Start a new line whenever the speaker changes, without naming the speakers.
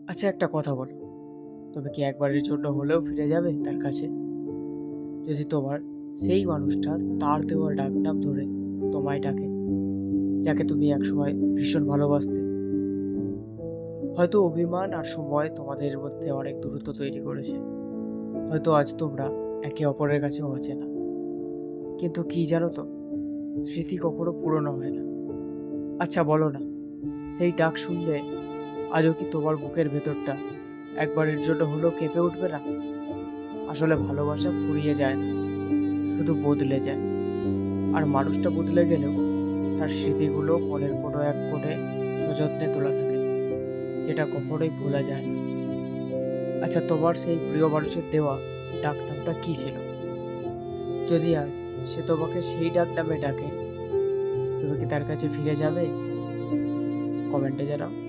আচ্ছা, একটা কথা বলো, তুমি কি একবারের জন্য হলেও ফিরে যাবে তার কাছে? যদি তোমার সেই মানুষটা তার দেওয়া ডাকনাম ধরে তোমায় ডাকে, যাকে তুমি একসময় ভীষণ ভালোবাসতে। হয়তো অভিমান আর সময় তোমাদের মধ্যে অনেক দূরত্ব তৈরি করেছে। হয়তো আজ তোমরা একে অপরের কাছে অচেনা। কিন্তু কি জানো তো, স্মৃতি কখনো পুরনো হয় না। আচ্ছা বলো না, সেই ডাক শুনলে আজও কি তোমার বুকের ভেতরটা একবারের জন্য হলেও কেঁপে উঠবে না? আসলে ভালোবাসা ফুরিয়ে যায় না, শুধু বদলে যায়। আর মানুষটা বদলে গেলেও তার স্মৃতিগুলো মনের কোনো এক কোণে সযত্নে তোলা থাকে, যেটা কখনোই ভোলা যায় না। আচ্ছা, তোমার সেই প্রিয় মানুষের দেওয়া ডাকনামটা কি ছিল? যদি আজ সে তোমাকে সেই ডাকনামে ডাকে, তুমি কি তার কাছে ফিরে যাবে? কমেন্টে জানাও।